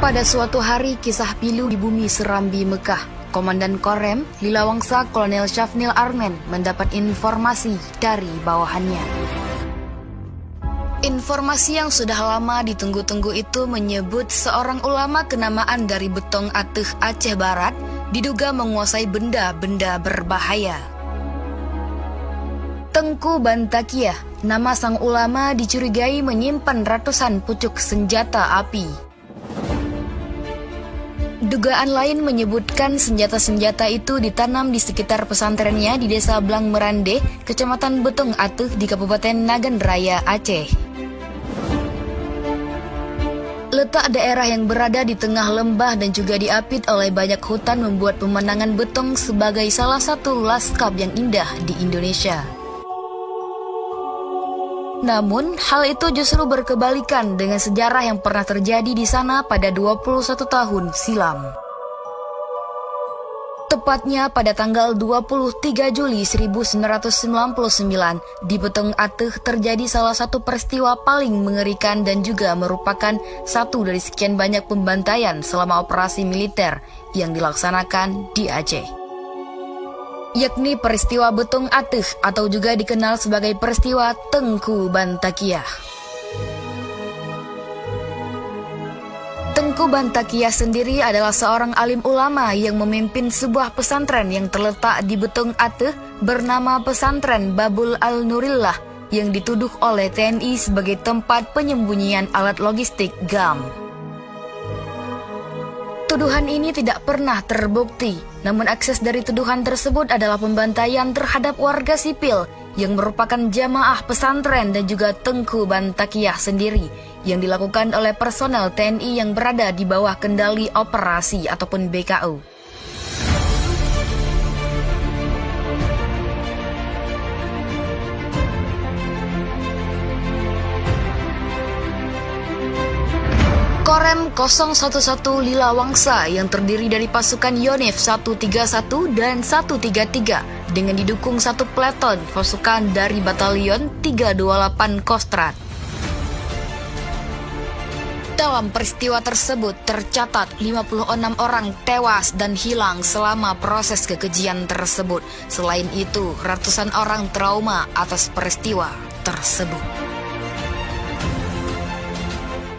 Pada suatu hari, kisah pilu di bumi Serambi Mekah. Komandan Korem, Lilawangsa Kolonel Syafnil Armen mendapat informasi dari bawahannya. Informasi yang sudah lama ditunggu-tunggu itu menyebut seorang ulama kenamaan dari Betong Ateuh, Aceh Barat diduga menguasai benda-benda berbahaya. Tengku Bantakiah, nama sang ulama, dicurigai menyimpan ratusan pucuk senjata api. Dugaan lain menyebutkan senjata-senjata itu ditanam di sekitar pesantrennya di Desa Blang Merande, Kecamatan Betong Ateuh di Kabupaten Nagan Raya, Aceh. Letak daerah yang berada di tengah lembah dan juga diapit oleh banyak hutan membuat pemandangan Betong sebagai salah satu lanskap yang indah di Indonesia. Namun, hal itu justru berkebalikan dengan sejarah yang pernah terjadi di sana pada 21 tahun silam. Tepatnya pada tanggal 23 Juli 1999, di Betong Ateuh terjadi salah satu peristiwa paling mengerikan dan juga merupakan satu dari sekian banyak pembantaian selama operasi militer yang dilaksanakan di Aceh. Yakni peristiwa Betong Ateuh atau juga dikenal sebagai peristiwa Tengku Bantakiah. Tengku Bantakiah sendiri adalah seorang alim ulama yang memimpin sebuah pesantren yang terletak di Betong Ateuh bernama Pesantren Babul Al-Nurillah yang dituduh oleh TNI sebagai tempat penyembunyian alat logistik GAM. Tuduhan ini tidak pernah terbukti, namun akses dari tuduhan tersebut adalah pembantaian terhadap warga sipil yang merupakan jamaah pesantren dan juga Tengku Bantakiah sendiri yang dilakukan oleh personel TNI yang berada di bawah kendali operasi ataupun BKO. Korem 011 Lilawangsa yang terdiri dari pasukan Yonif 131 dan 133 dengan didukung satu peleton pasukan dari Batalion 328 Kostrat. Dalam peristiwa tersebut tercatat 56 orang tewas dan hilang selama proses kekejian tersebut. Selain itu, ratusan orang trauma atas peristiwa tersebut.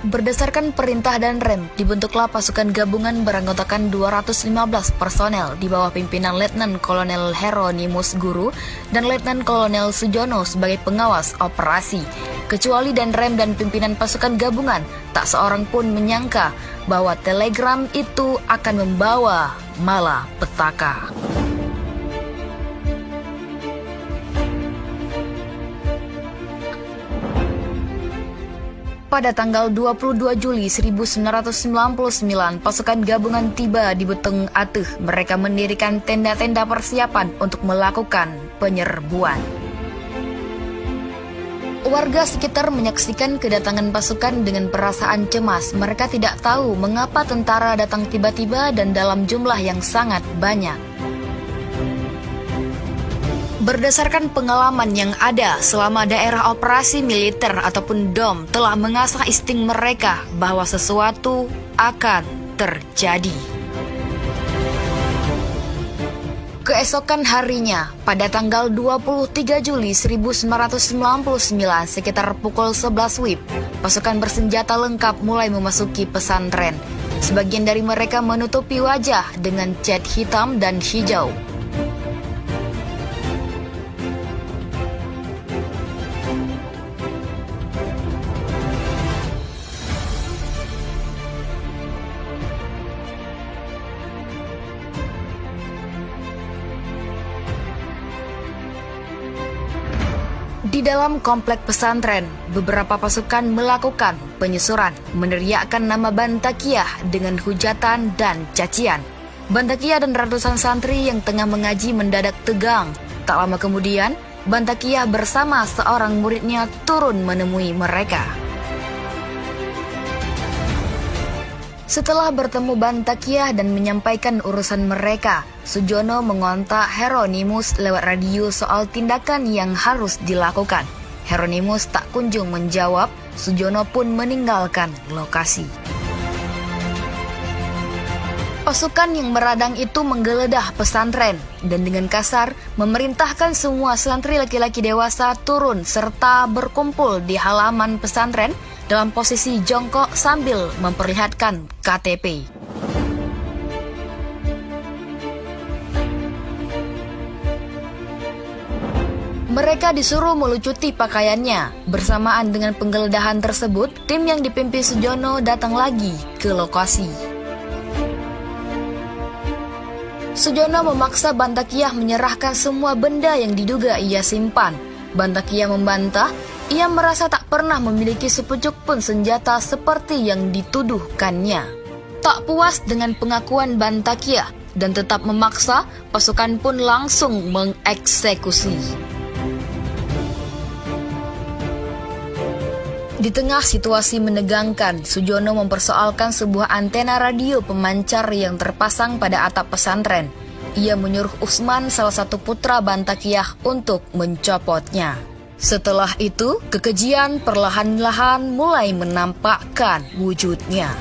Berdasarkan perintah dan rem, dibentuklah pasukan gabungan beranggotakan 215 personel di bawah pimpinan Letnan Kolonel Heronimus Guru dan Letnan Kolonel Sujono sebagai pengawas operasi. Kecuali dan rem dan pimpinan pasukan gabungan, tak seorang pun menyangka bahwa telegram itu akan membawa malapetaka. Pada tanggal 22 Juli 1999, pasukan gabungan tiba di Betong Ateuh. Mereka mendirikan tenda-tenda persiapan untuk melakukan penyerbuan. Warga sekitar menyaksikan kedatangan pasukan dengan perasaan cemas. Mereka tidak tahu mengapa tentara datang tiba-tiba dan dalam jumlah yang sangat banyak. Berdasarkan pengalaman yang ada selama daerah operasi militer ataupun DOM telah mengasah insting mereka bahwa sesuatu akan terjadi. Keesokan harinya, pada tanggal 23 Juli 1999 sekitar pukul 11 WIB, pasukan bersenjata lengkap mulai memasuki pesantren. Sebagian dari mereka menutupi wajah dengan cat hitam dan hijau. Di dalam komplek pesantren, beberapa pasukan melakukan penyusuran, meneriakkan nama Bantakiah dengan hujatan dan cacian. Bantakiah dan ratusan santri yang tengah mengaji mendadak tegang. Tak lama kemudian, Bantakiah bersama seorang muridnya turun menemui mereka. Setelah bertemu Bantakiah dan menyampaikan urusan mereka, Sujono mengontak Heronimus lewat radio soal tindakan yang harus dilakukan. Heronimus tak kunjung menjawab, Sujono pun meninggalkan lokasi. Pasukan yang meradang itu menggeledah pesantren dan dengan kasar memerintahkan semua santri laki-laki dewasa turun serta berkumpul di halaman pesantren dalam posisi jongkok sambil memperlihatkan KTP. Mereka disuruh melucuti pakaiannya. Bersamaan dengan penggeledahan tersebut, tim yang dipimpin Sujono datang lagi ke lokasi. Sujono memaksa Bantakiah menyerahkan semua benda yang diduga ia simpan. Bantakiah membantah, ia merasa tak pernah memiliki sepucuk pun senjata seperti yang dituduhkannya. Tak puas dengan pengakuan Bantakiah dan tetap memaksa, pasukan pun langsung mengeksekusi. Di tengah situasi menegangkan, Sujono mempersoalkan sebuah antena radio pemancar yang terpasang pada atap pesantren. Ia menyuruh Usman, salah satu putra Bantakiah, untuk mencopotnya. Setelah itu, kekejian perlahan-lahan mulai menampakkan wujudnya.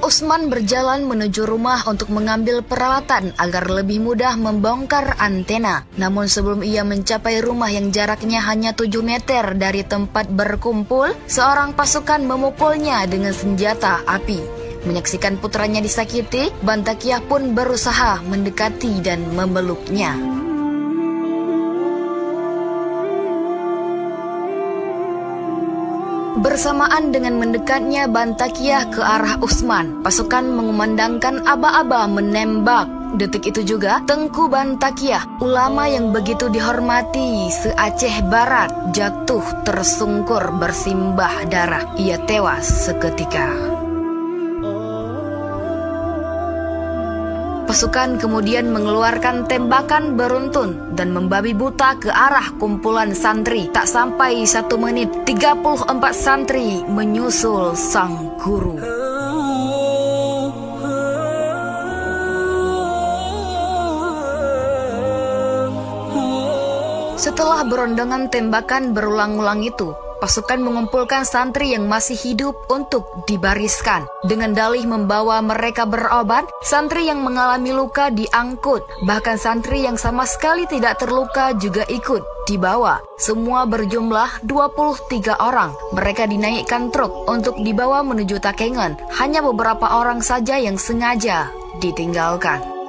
Usman berjalan menuju rumah untuk mengambil peralatan agar lebih mudah membongkar antena. Namun sebelum ia mencapai rumah yang jaraknya hanya 7 meter dari tempat berkumpul, seorang pasukan memukulnya dengan senjata api. Menyaksikan putranya disakiti, Bantakiah pun berusaha mendekati dan memeluknya. Bersamaan dengan mendekatnya Bantakiah ke arah Usman, pasukan mengumandangkan aba-aba menembak. Detik itu juga, Tengku Bantakiah, ulama yang begitu dihormati se-Aceh Barat, jatuh tersungkur bersimbah darah. Ia tewas seketika. Pasukan kemudian mengeluarkan tembakan beruntun dan membabi buta ke arah kumpulan santri. Tak sampai 1 menit, 34 santri menyusul sang guru. Setelah berondongan tembakan berulang-ulang itu, pasukan mengumpulkan santri yang masih hidup untuk dibariskan. Dengan dalih membawa mereka berobat, santri yang mengalami luka diangkut. Bahkan santri yang sama sekali tidak terluka juga ikut dibawa. Semua berjumlah 23 orang. Mereka dinaikkan truk untuk dibawa menuju Takengon. Hanya beberapa orang saja yang sengaja ditinggalkan.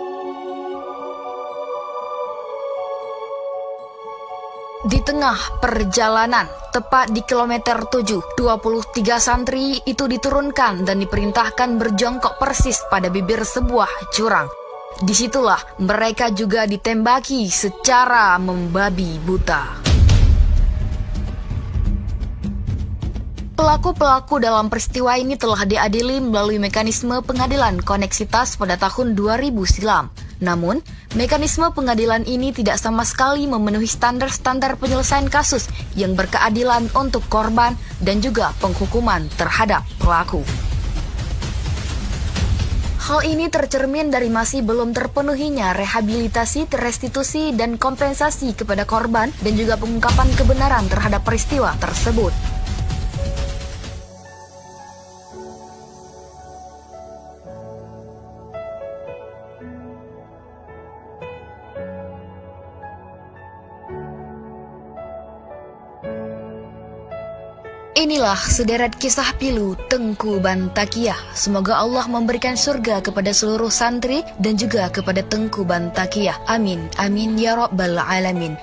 Di tengah perjalanan, tepat di kilometer 7, 23 santri itu diturunkan dan diperintahkan berjongkok persis pada bibir sebuah jurang. Disitulah mereka juga ditembaki secara membabi buta. Pelaku-pelaku dalam peristiwa ini telah diadili melalui mekanisme pengadilan koneksitas pada tahun 2000 silam. Namun, mekanisme pengadilan ini tidak sama sekali memenuhi standar-standar penyelesaian kasus yang berkeadilan untuk korban dan juga penghukuman terhadap pelaku. Hal ini tercermin dari masih belum terpenuhinya rehabilitasi, restitusi, dan kompensasi kepada korban dan juga pengungkapan kebenaran terhadap peristiwa tersebut. Inilah sederet kisah pilu Tengku Bantakiah. Semoga Allah memberikan surga kepada seluruh santri dan juga kepada Tengku Bantakiah. Amin, amin ya rabbal alamin.